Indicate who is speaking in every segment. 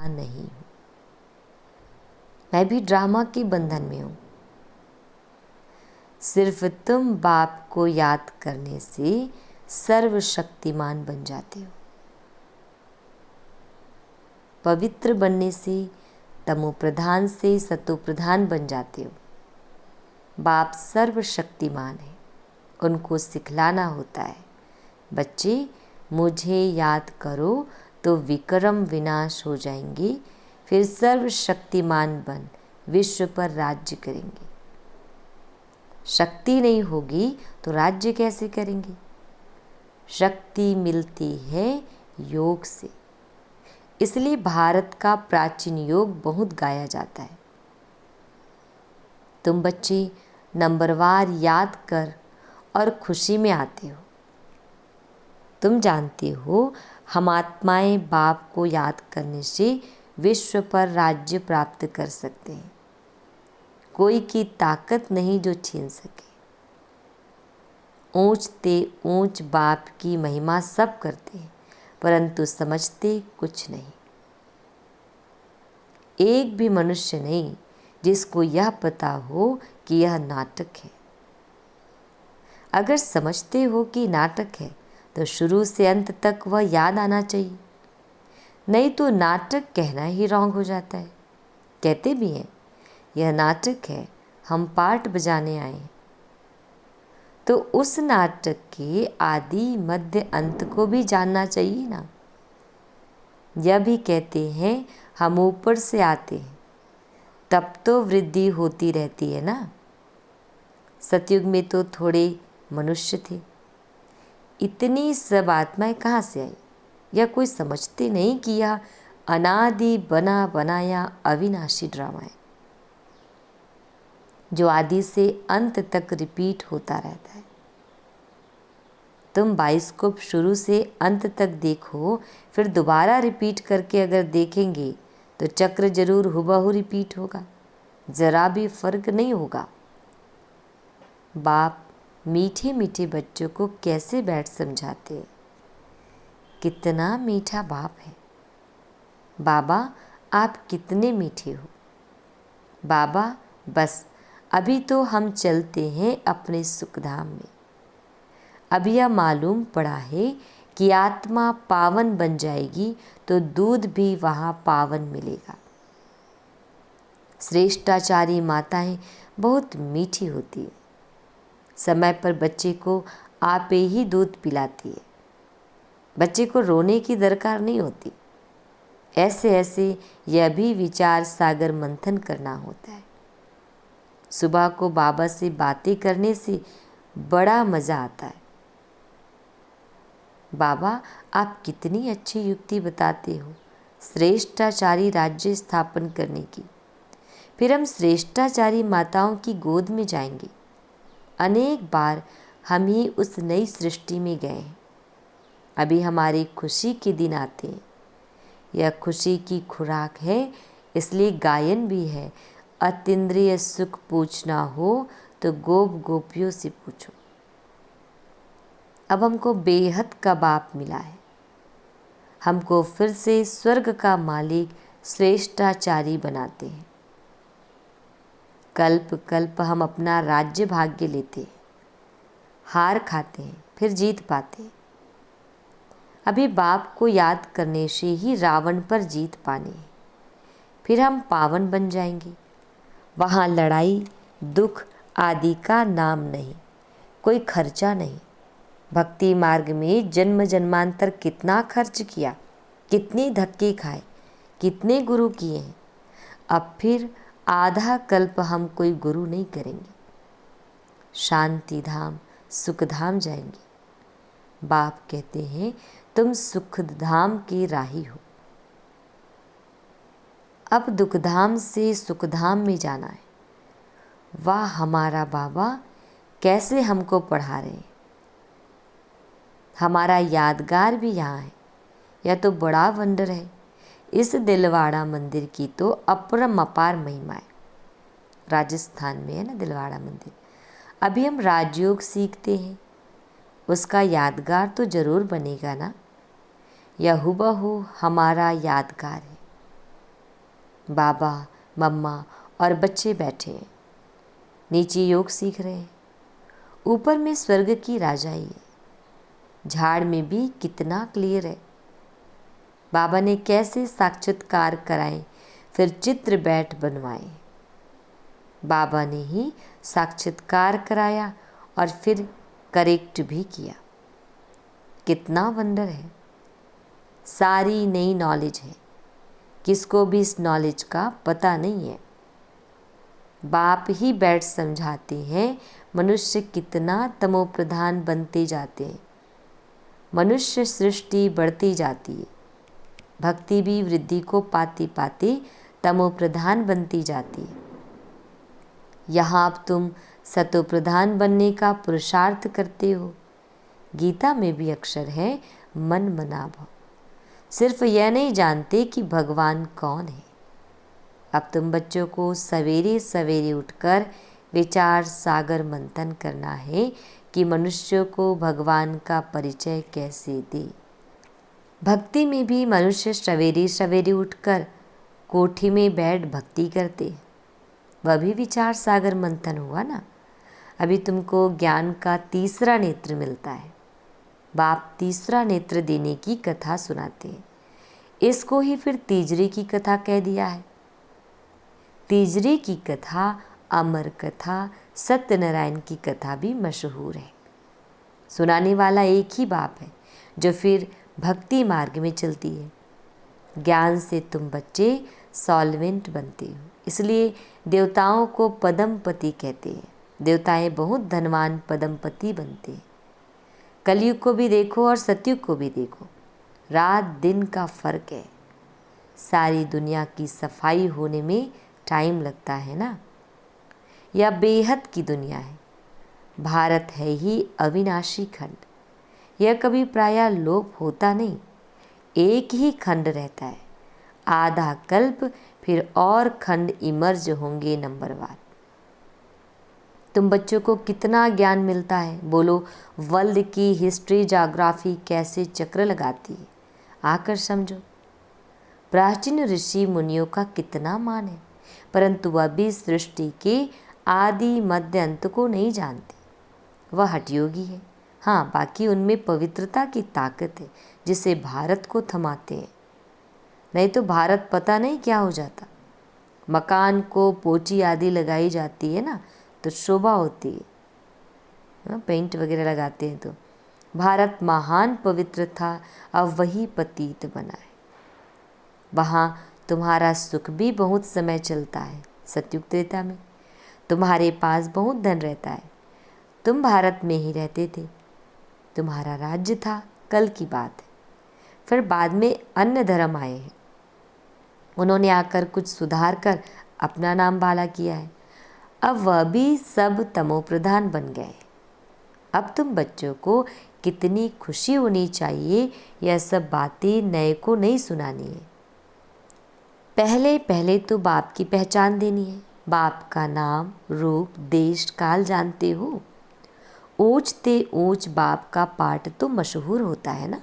Speaker 1: बंधा नहीं हूँ। मैं भी ड्रामा के बंधन में हूँ। सिर्फ तुम बाप को याद करने से सर्वशक्तिमान बन जाते हो। पवित्र बनने से तमो प्रधान से सतो प्रधान बन जाते हो। बाप सर्वशक्तिमान है, उनको सिखलाना होता है, बच्चे मुझे याद करो तो विक्रम विनाश हो जाएंगे, फिर सर्वशक्तिमान बन विश्व पर राज्य करेंगे। शक्ति नहीं होगी तो राज्य कैसे करेंगे? शक्ति मिलती है योग से। इसलिए भारत का प्राचीन योग बहुत गाया जाता है। तुम बच्चे नंबरवार याद कर और खुशी में आते हो। तुम जानते हो हम आत्माएं बाप को याद करने से विश्व पर राज्य प्राप्त कर सकते हैं। कोई की ताकत नहीं जो छीन सके। ऊंचते ऊंच बाप की महिमा सब करते हैं, परंतु समझते कुछ नहीं। एक भी मनुष्य नहीं जिसको यह पता हो कि यह नाटक है। अगर समझते हो कि नाटक है तो शुरू से अंत तक वह याद आना चाहिए, नहीं तो नाटक कहना ही रॉन्ग हो जाता है। कहते भी हैं यह नाटक है, हम पार्ट बजाने आए हैं, तो उस नाटक के आदि मध्य अंत को भी जानना चाहिए ना। यह भी कहते हैं हम ऊपर से आते हैं, तब तो वृद्धि होती रहती है ना। सतयुग में तो थोड़े मनुष्य थे, इतनी सब आत्माएं कहाँ से आई? यह कोई समझते नहीं कि यह अनादि बना बनाया अविनाशी ड्रामा है, जो आदि से अंत तक रिपीट होता रहता है। तुम बाइस्कोप शुरू से अंत तक देखो, फिर दोबारा रिपीट करके अगर देखेंगे तो चक्र जरूर हुबहू रिपीट होगा, जरा भी फर्क नहीं होगा। बाप मीठे मीठे बच्चों को कैसे बैठ समझाते हैं। कितना मीठा बाप है। बाबा आप कितने मीठे हो। बाबा बस अभी तो हम चलते हैं अपने सुखधाम में। अभी यह मालूम पड़ा है कि आत्मा पावन बन जाएगी तो दूध भी वहाँ पावन मिलेगा। श्रेष्ठाचारी माताएं बहुत मीठी होती है। समय पर बच्चे को आपे ही दूध पिलाती है। बच्चे को रोने की दरकार नहीं होती। ऐसे ऐसे यह भी विचार सागर मंथन करना होता है। सुबह को बाबा से बातें करने से बड़ा मज़ा आता है। बाबा आप कितनी अच्छी युक्ति बताते हो श्रेष्ठाचारी राज्य स्थापन करने की। फिर हम श्रेष्ठाचारी माताओं की गोद में जाएंगे। अनेक बार हम ही उस नई सृष्टि में गए हैं। अभी हमारी खुशी के दिन आते हैं। यह खुशी की खुराक है, इसलिए गायन भी है। अतीन्द्रिय सुख पूछना हो तो गोप गोपियों से पूछो। अब हमको बेहद का बाप मिला है। हमको फिर से स्वर्ग का मालिक श्रेष्ठाचारी बनाते हैं। कल्प कल्प हम अपना राज्य भाग्य लेते हैं, हार खाते हैं, फिर जीत पाते हैं। अभी बाप को याद करने से ही रावण पर जीत पानी है। फिर हम पावन बन जाएंगे। वहाँ लड़ाई दुख आदि का नाम नहीं, कोई खर्चा नहीं। भक्ति मार्ग में जन्म जन्मांतर कितना खर्च किया, कितने धक्के खाए, कितने गुरु किए हैं। अब फिर आधा कल्प हम कोई गुरु नहीं करेंगे। शांति धाम सुख धाम जाएंगे। बाप कहते हैं तुम सुख धाम के राही हो। अब दुख धाम से सुख धाम में जाना है। वाह हमारा बाबा कैसे हमको पढ़ा रहे हैं। हमारा यादगार भी यहाँ है। यह तो बड़ा वंडर है। इस दिलवाड़ा मंदिर की तो अपरंपार महिमा है। राजस्थान में है ना दिलवाड़ा मंदिर। अभी हम राजयोग सीखते हैं, उसका यादगार तो जरूर बनेगा ना। यह हुबहू हमारा यादगार है। बाबा, मम्मा और बच्चे बैठे हैं। नीचे योग सीख रहे हैं, ऊपर में स्वर्ग की राजाई है। झाड़ में भी कितना क्लियर है। बाबा ने कैसे साक्षात्कार कराए, फिर चित्र बैठ बनवाए। बाबा ने ही साक्षात्कार कराया और फिर करेक्ट भी किया। कितना वंडर है। सारी नई नॉलेज है, किसको भी इस नॉलेज का पता नहीं है। बाप ही बैठ समझाते हैं मनुष्य कितना तमोप्रधान बनते जाते हैं। मनुष्य सृष्टि बढ़ती जाती है, भक्ति भी वृद्धि को पाती पाती तमोप्रधान बनती जाती है। यहाँ अब तुम सतोप्रधान बनने का पुरुषार्थ करते हो। गीता में भी अक्षर है मन मना भव। सिर्फ यह नहीं जानते कि भगवान कौन है। अब तुम बच्चों को सवेरे सवेरे उठकर विचार सागर मंथन करना है कि मनुष्य को भगवान का परिचय कैसे दे। भक्ति में भी मनुष्य सवेरे सवेरे उठकर कोठी में बैठ भक्ति करते, वह भी विचार सागर मंथन हुआ ना। अभी तुमको ज्ञान का तीसरा नेत्र मिलता है। बाप तीसरा नेत्र देने की कथा सुनाते हैं। इसको ही फिर तीजरे की कथा कह दिया है। तीजरे की कथा, अमर कथा, सत्यनारायण की कथा भी मशहूर है। सुनाने वाला एक ही बाप है जो फिर भक्ति मार्ग में चलती है। ज्ञान से तुम बच्चे सॉल्वेंट बनते हो, इसलिए देवताओं को पदमपति कहते हैं। देवताएं बहुत धनवान पदमपति बनते हैं। कलयुग को भी देखो और सतयुग को भी देखो, रात दिन का फर्क है। सारी दुनिया की सफाई होने में टाइम लगता है ना। यह बेहद की दुनिया है। भारत है ही अविनाशी खंड। यह कभी प्रायः लोप होता नहीं, एक ही खंड रहता है। आधा कल्प फिर और खंड इमर्ज होंगे नंबरवार। तुम बच्चों को कितना ज्ञान मिलता है। बोलो, वर्ल्ड की हिस्ट्री ज्योग्राफी कैसे चक्र लगाती है, आकर समझो। प्राचीन ऋषि मुनियों का कितना मान है, परंतु वह भी सृष्टि के आदि मध्य अंत को नहीं जानते। वह हठयोगी है। हाँ, बाकी उनमें पवित्रता की ताकत है जिसे भारत को थमाते हैं। नहीं तो भारत पता नहीं क्या हो जाता। मकान को पोची आदि लगाई जाती है ना तो शोभा होती है, पेंट वगैरह लगाते हैं तो। भारत महान पवित्र था, अब वही पतित बना है। वहाँ तुम्हारा सुख भी बहुत समय चलता है। सतयुग त्रेता में तुम्हारे पास बहुत धन रहता है। तुम भारत में ही रहते थे, तुम्हारा राज्य था, कल की बात है। फिर बाद में अन्य धर्म आए हैं, उन्होंने आकर कुछ सुधार कर अपना नाम बाला किया है। अब वह भी सब तमोप्रधान बन गए। अब तुम बच्चों को कितनी खुशी होनी चाहिए, यह सब बातें नए को नहीं सुनानी है। पहले पहले तो बाप की पहचान देनी है। बाप का नाम, रूप, देश, काल जानते हो। ऊंचते ऊंच बाप का पाठ तो मशहूर होता है ना।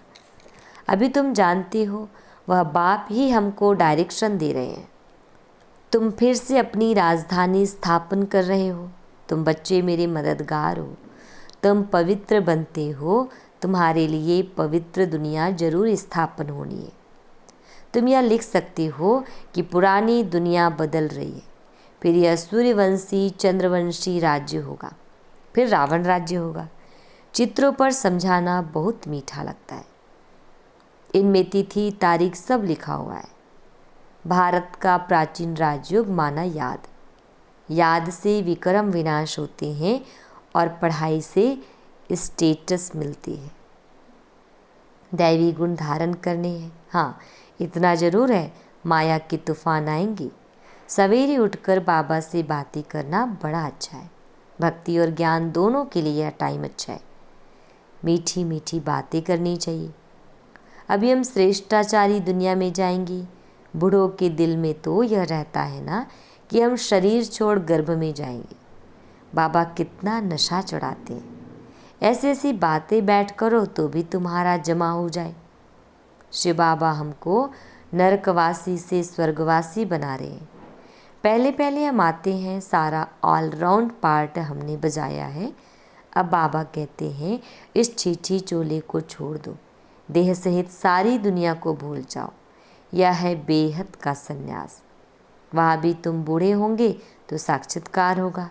Speaker 1: अभी तुम जानते हो वह बाप ही हमको डायरेक्शन दे रहे हैं। तुम फिर से अपनी राजधानी स्थापन कर रहे हो। तुम बच्चे मेरे मददगार हो। तुम पवित्र बनते हो, तुम्हारे लिए पवित्र दुनिया जरूर स्थापन होनी है। तुम यह लिख सकते हो कि पुरानी दुनिया बदल रही है, फिर यह सूर्यवंशी चंद्रवंशी राज्य होगा, फिर रावण राज्य होगा। चित्रों पर समझाना बहुत मीठा लगता है। इनमें तिथि तारीख सब लिखा हुआ है। भारत का प्राचीन राजयोग माना याद। याद से विक्रम विनाश होते हैं और पढ़ाई से स्टेटस मिलती है। दैवी गुण धारण करने हैं। हाँ, इतना जरूर है, माया के तूफान आएंगे। सवेरे उठकर बाबा से बातें करना बड़ा अच्छा है। भक्ति और ज्ञान दोनों के लिए यह टाइम अच्छा है। मीठी मीठी बातें करनी चाहिए। अभी हम श्रेष्ठाचारी दुनिया में जाएंगे। बूढ़ों के दिल में तो यह रहता है ना कि हम शरीर छोड़ गर्भ में जाएंगे। बाबा कितना नशा चढ़ाते हैं। ऐसी ऐसी बातें बैठ करो तो भी तुम्हारा जमा हो जाए। शिव बाबा हमको नरकवासी से स्वर्गवासी बना रहे हैं। पहले पहले हम आते हैं, सारा ऑलराउंड पार्ट हमने बजाया है। अब बाबा कहते हैं इस छीछी चोले को छोड़ दो, देह सहित सारी दुनिया को भूल जाओ। यह है बेहद का संन्यास। वहाँ भी तुम बूढ़े होंगे तो साक्षात्कार होगा।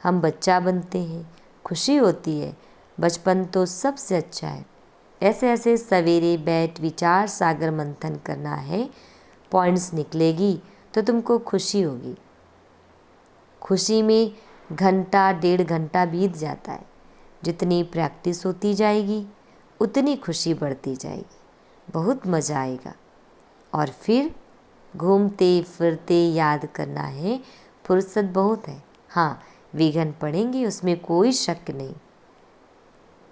Speaker 1: हम बच्चा बनते हैं, खुशी होती है, बचपन तो सबसे अच्छा है। ऐसे ऐसे सवेरे बैठ विचार सागर मंथन करना है, पॉइंट्स निकलेगी तो तुमको खुशी होगी। खुशी में घंटा 1.5 घंटा बीत जाता है। जितनी प्रैक्टिस होती जाएगी उतनी खुशी बढ़ती जाएगी, बहुत मज़ा आएगा। और फिर घूमते फिरते याद करना है, फुर्सत बहुत है। हाँ, विघ्न पड़ेंगे, उसमें कोई शक नहीं।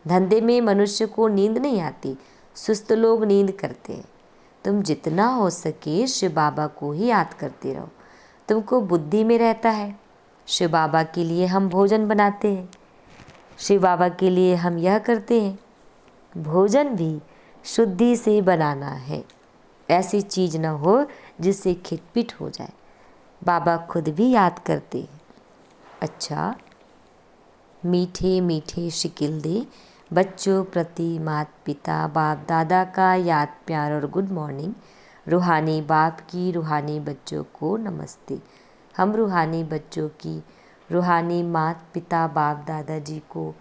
Speaker 1: धंधे में मनुष्य को नींद नहीं आती, सुस्त लोग नींद करते हैं। तुम जितना हो सके शिव बाबा को ही याद करते रहो, तुमको बुद्धि में रहता है। शिव बाबा के लिए हम भोजन बनाते हैं, शिव बाबा के लिए हम यह करते हैं। भोजन भी शुद्धि से बनाना है, ऐसी चीज़ न हो जिससे खिटपिट हो जाए। बाबा खुद भी याद करते हैं। अच्छा, मीठे मीठे शिकिल दे बच्चों प्रति माता पिता बाप दादा का याद प्यार और गुड मॉर्निंग। रूहानी बाप की रूहानी बच्चों को नमस्ते। हम रूहानी बच्चों की रूहानी माता पिता बाप दादाजी को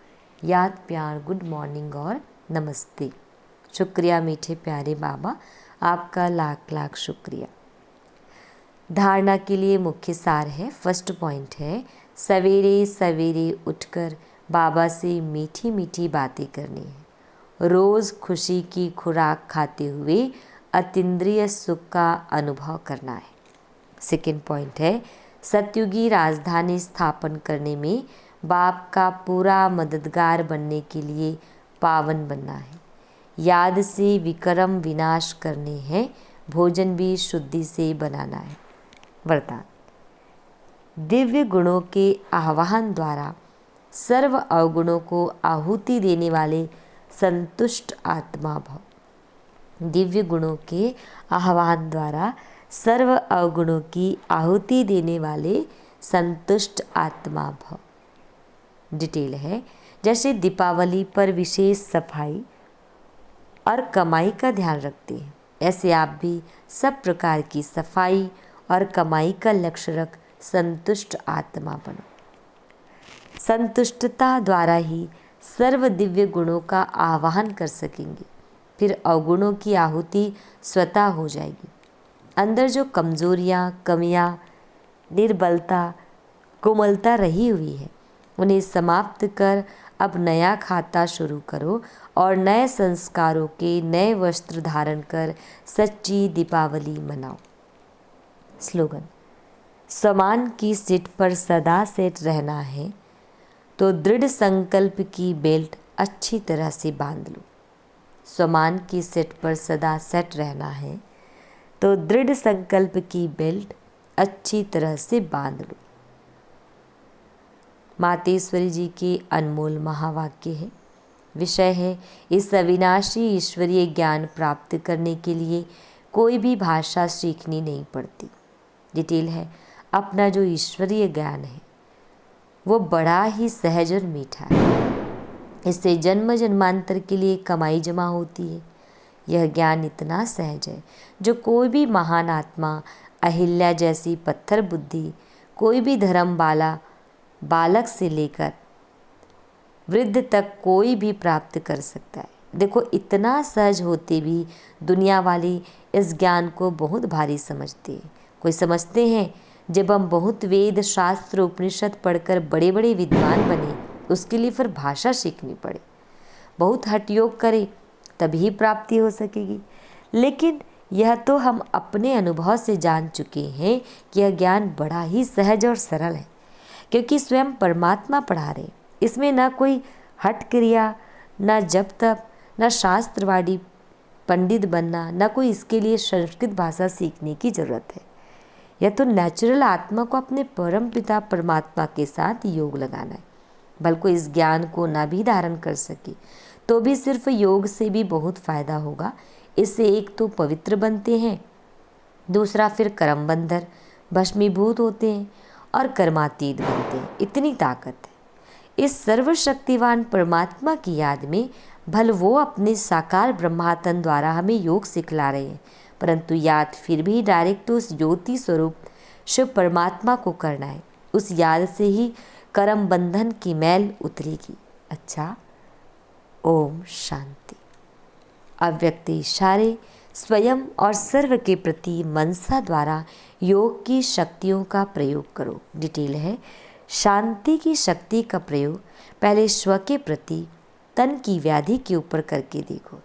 Speaker 1: याद प्यार गुड मॉर्निंग और नमस्ते। शुक्रिया मीठे प्यारे बाबा, आपका लाख लाख शुक्रिया। धारणा के लिए मुख्य सार है, फर्स्ट पॉइंट है, सवेरे सवेरे उठकर बाबा से मीठी मीठी बातें करनी है। रोज़ खुशी की खुराक खाते हुए अतीन्द्रिय सुख का अनुभव करना है। सेकेंड पॉइंट है, सतयुगी राजधानी स्थापन करने में बाप का पूरा मददगार बनने के लिए पावन बनना है। याद से विक्रम विनाश करने हैं, भोजन भी शुद्धि से बनाना है। वरदान, दिव्य गुणों के आह्वान द्वारा सर्व अवगुणों को आहुति देने वाले संतुष्ट आत्मा भव। दिव्य गुणों के आह्वान द्वारा सर्व अवगुणों की आहुति देने वाले संतुष्ट आत्मा भव। डिटेल है, जैसे दीपावली पर विशेष सफाई और कमाई का ध्यान रखते हैं, ऐसे आप भी सब प्रकार की सफाई और कमाई का लक्ष्य रख संतुष्ट आत्मा बनो। संतुष्टता द्वारा ही सर्व दिव्य गुणों का आवाहन कर सकेंगे, फिर अवगुणों की आहुति स्वतः हो जाएगी। अंदर जो कमजोरियाँ, कमियाँ, निर्बलता, कोमलता रही हुई है, उन्हें समाप्त कर अब नया खाता शुरू करो और नए संस्कारों के नए वस्त्र धारण कर सच्ची दीपावली मनाओ। स्लोगन, समान की सीट पर सदा सेट रहना है तो दृढ़ संकल्प की बेल्ट अच्छी तरह से बांध लो। समान की सीट पर सदा सेट रहना है तो दृढ़ संकल्प की बेल्ट अच्छी तरह से बांध लो। मातेश्वरी जी के अनमोल महावाक्य है। विषय है, इस अविनाशी ईश्वरीय ज्ञान प्राप्त करने के लिए कोई भी भाषा सीखनी नहीं पड़ती। डिटेल है, अपना जो ईश्वरीय ज्ञान है वो बड़ा ही सहज और मीठा है। इससे जन्म जन्मांतर के लिए कमाई जमा होती है। यह ज्ञान इतना सहज है जो कोई भी महान आत्मा, अहिल्या जैसी पत्थर बुद्धि, कोई भी धर्म वाला बालक से लेकर वृद्ध तक कोई भी प्राप्त कर सकता है। देखो, इतना सहज होते भी दुनिया वाले इस ज्ञान को बहुत भारी समझते हैं। कोई समझते हैं जब हम बहुत वेद शास्त्र उपनिषद पढ़कर बड़े बड़े विद्वान बने, उसके लिए फिर भाषा सीखनी पड़े, बहुत हठ योग करें तभी प्राप्ति हो सकेगी। लेकिन यह तो हम अपने अनुभव से जान चुके हैं कि यह ज्ञान बड़ा ही सहज और सरल है, क्योंकि स्वयं परमात्मा पढ़ा रहे। इसमें ना कोई हठ क्रिया, ना जप तप, ना शास्त्रवादी पंडित बनना, ना कोई इसके लिए संस्कृत भाषा सीखने की जरूरत है। यह तो नेचुरल आत्मा को अपने परम पिता परमात्मा के साथ योग लगाना है। बल्कि इस ज्ञान को ना भी धारण कर सके तो भी सिर्फ योग से भी बहुत फायदा होगा। इससे एक तो पवित्र बनते हैं, दूसरा फिर कर्म बंधर भस्मीभूत होते हैं और कर्मातीत बनते हैं। इतनी ताकत है इस सर्वशक्तिवान परमात्मा की याद में। भल वो अपने साकार ब्रह्मातन द्वारा हमें योग सिखला रहे हैं, परंतु याद फिर भी डायरेक्ट उस ज्योति स्वरूप शिव परमात्मा को करना है। उस याद से ही कर्म बंधन की मैल उतरेगी। अच्छा, ओम शांति। अव्यक्त इशारे स्वयं और सर्व के प्रति मनसा द्वारा योग की शक्तियों का प्रयोग करो। डिटेल है, शांति की शक्ति का प्रयोग पहले स्व के प्रति तन की व्याधि के ऊपर करके देखो।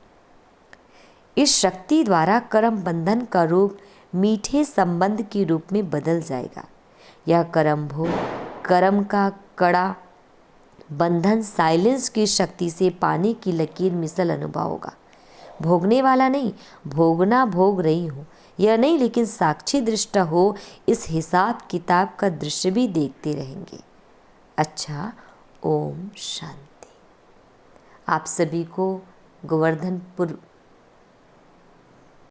Speaker 1: इस शक्ति द्वारा कर्म बंधन का रूप मीठे संबंध के रूप में बदल जाएगा। यह कर्म भोग, कर्म का कड़ा बंधन साइलेंस की शक्ति से पानी की लकीर मिसल अनुभव होगा। भोगने वाला नहीं, भोगना भोग रही हूँ यह नहीं, लेकिन साक्षी दृष्टा हो इस हिसाब किताब का दृश्य भी देखते रहेंगे। अच्छा, ओम शांति। आप सभी को गोवर्धनपुर